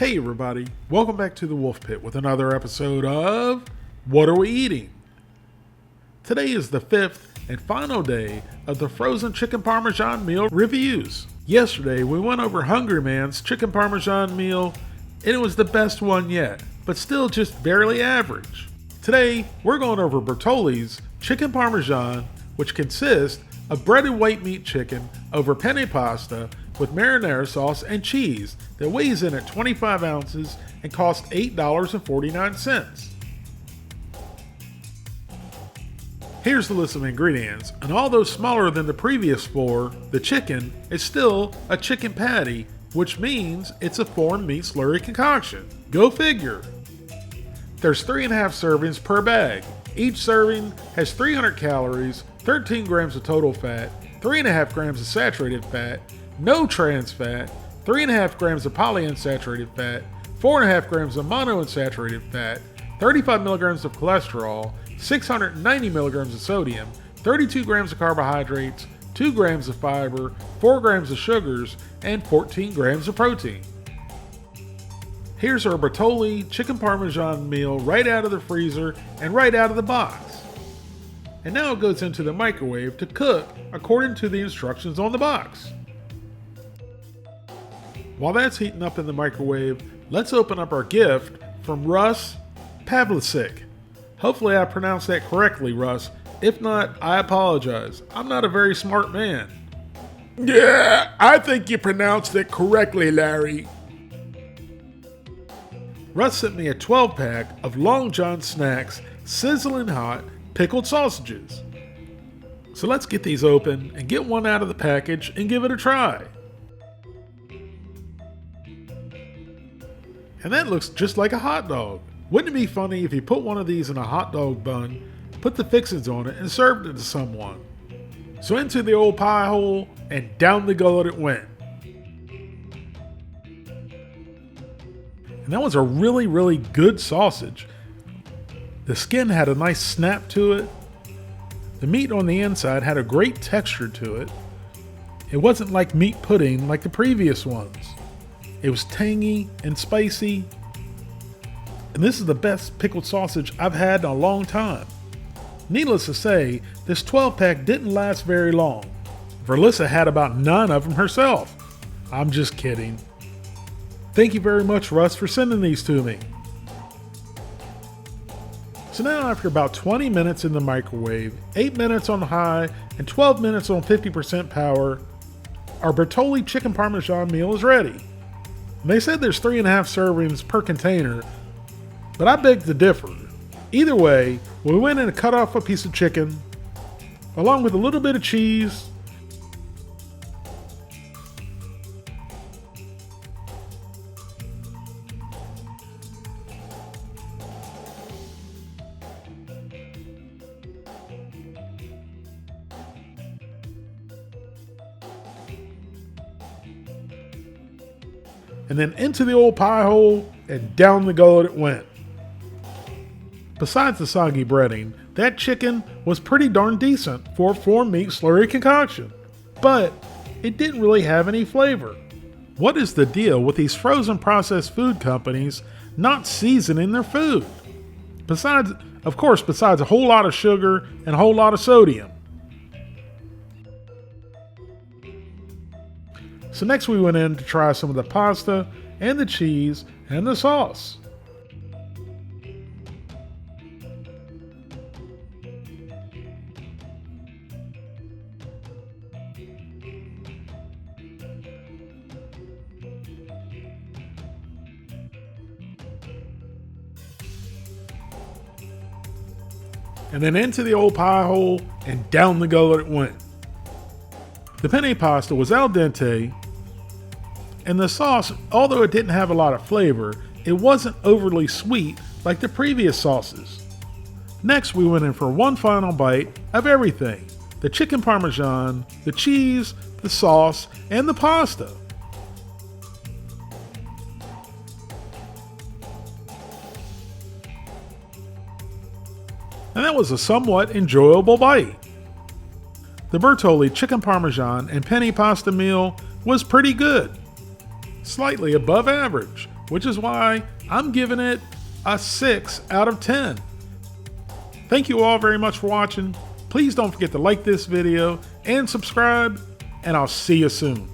Hey everybody, welcome back to the Wolf Pit with another episode of What Are We Eating? Today is the fifth and final day of the frozen chicken parmesan meal reviews. Yesterday we went over Hungry Man's chicken parmesan meal and it was the best one yet, but still just barely average. Today we're going over Bertolli's chicken parmesan, which consists of breaded white meat chicken over penne pasta with marinara sauce and cheese that weighs in at 25 ounces and costs $8.49. Here's the list of ingredients, and although smaller than the previous four, the chicken is still a chicken patty, which means it's a foreign meat slurry concoction. Go figure! There's 3.5 servings per bag. Each serving has 300 calories, 13 grams of total fat, 3.5 grams of saturated fat, no trans fat, 3.5 grams of polyunsaturated fat, 4.5 grams of monounsaturated fat, 35 milligrams of cholesterol, 690 milligrams of sodium, 32 grams of carbohydrates, 2 grams of fiber, 4 grams of sugars, and 14 grams of protein. Here's our Bertolli chicken parmesan meal right out of the freezer and right out of the box. And now it goes into the microwave to cook according to the instructions on the box. While that's heating up in the microwave, let's open up our gift from Russ Pavlicic. Hopefully I pronounced that correctly, Russ. If not, I apologize. I'm not a very smart man. Yeah, I think you pronounced it correctly, Larry. Russ sent me a 12-pack of Long John Snacks sizzling hot pickled sausages. So let's get these open and get one out of the package and give it a try. And that looks just like a hot dog. Wouldn't it be funny if you put one of these in a hot dog bun, put the fixings on it, and served it to someone? So into the old pie hole and down the gullet it went. And that was a really good sausage. The skin had a nice snap to it. The meat on the inside had a great texture to it. It wasn't like meat pudding like the previous ones. It was tangy and spicy. And this is the best pickled sausage I've had in a long time. Needless to say, this 12-pack didn't last very long. Verlissa had about 9 of them herself. I'm just kidding. Thank you very much, Russ, for sending these to me. So now after about 20 minutes in the microwave, 8 minutes on high, and 12 minutes on 50% power, our Bertolli chicken parmesan meal is ready. And they said there's 3.5 servings per container, but I beg to differ. Either way, we went in and cut off a piece of chicken, along with a little bit of cheese, and then into the old pie hole and down the gullet it went. Besides the soggy breading, that chicken was pretty darn decent for a foreign meat slurry concoction. But it didn't really have any flavor. What is the deal with these frozen processed food companies not seasoning their food? Besides a whole lot of sugar and a whole lot of sodium. So next we went in to try some of the pasta and the cheese and the sauce. And then into the old pie hole and down the gullet it went. The penne pasta was al dente, and the sauce, although it didn't have a lot of flavor, it wasn't overly sweet like the previous sauces. Next we went in for one final bite of everything: the chicken parmesan, the cheese, the sauce, and the pasta. And that was a somewhat enjoyable bite. The Bertolli chicken parmesan and penne pasta meal was pretty good. Slightly above average, which is why I'm giving it a 6 out of 10. Thank you all very much for watching. Please don't forget to like this video and subscribe, and I'll see you soon.